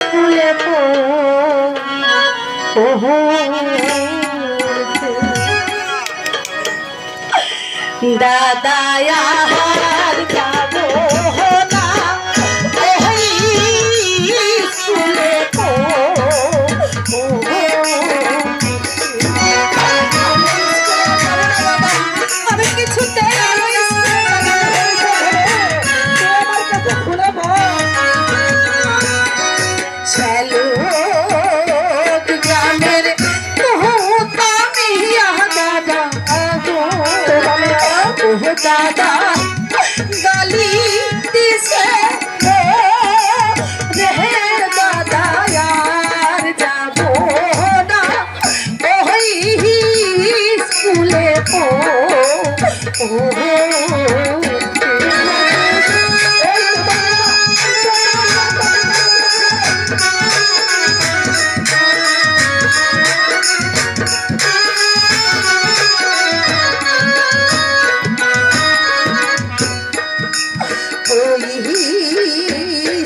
স্কুলে দাদা আর যাবো না ওই স্কুলে আমি কিছুতে दादा गली दिसे रे दादा यार जाबो ना ओही स्कूले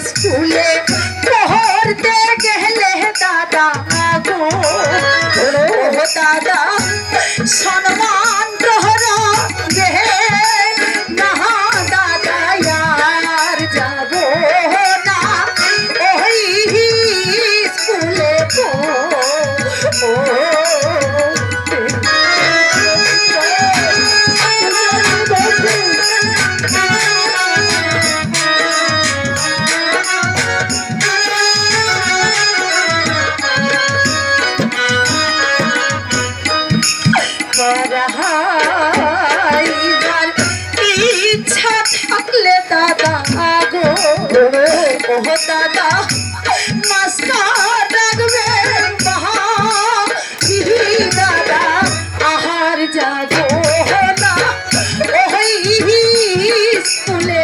स्कूले पढ़ते गहले दादा गो दादा सम्मान तोहरा गे नहा दादा यार जाबो ना ओही स्कूले इच्छा थकले दादा गो दादा मास्टर रागवे दादा आहार जाबो ना ओही स्कूले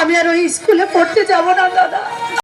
আমি আর ওই স্কুলে পড়তে যাব না দাদা।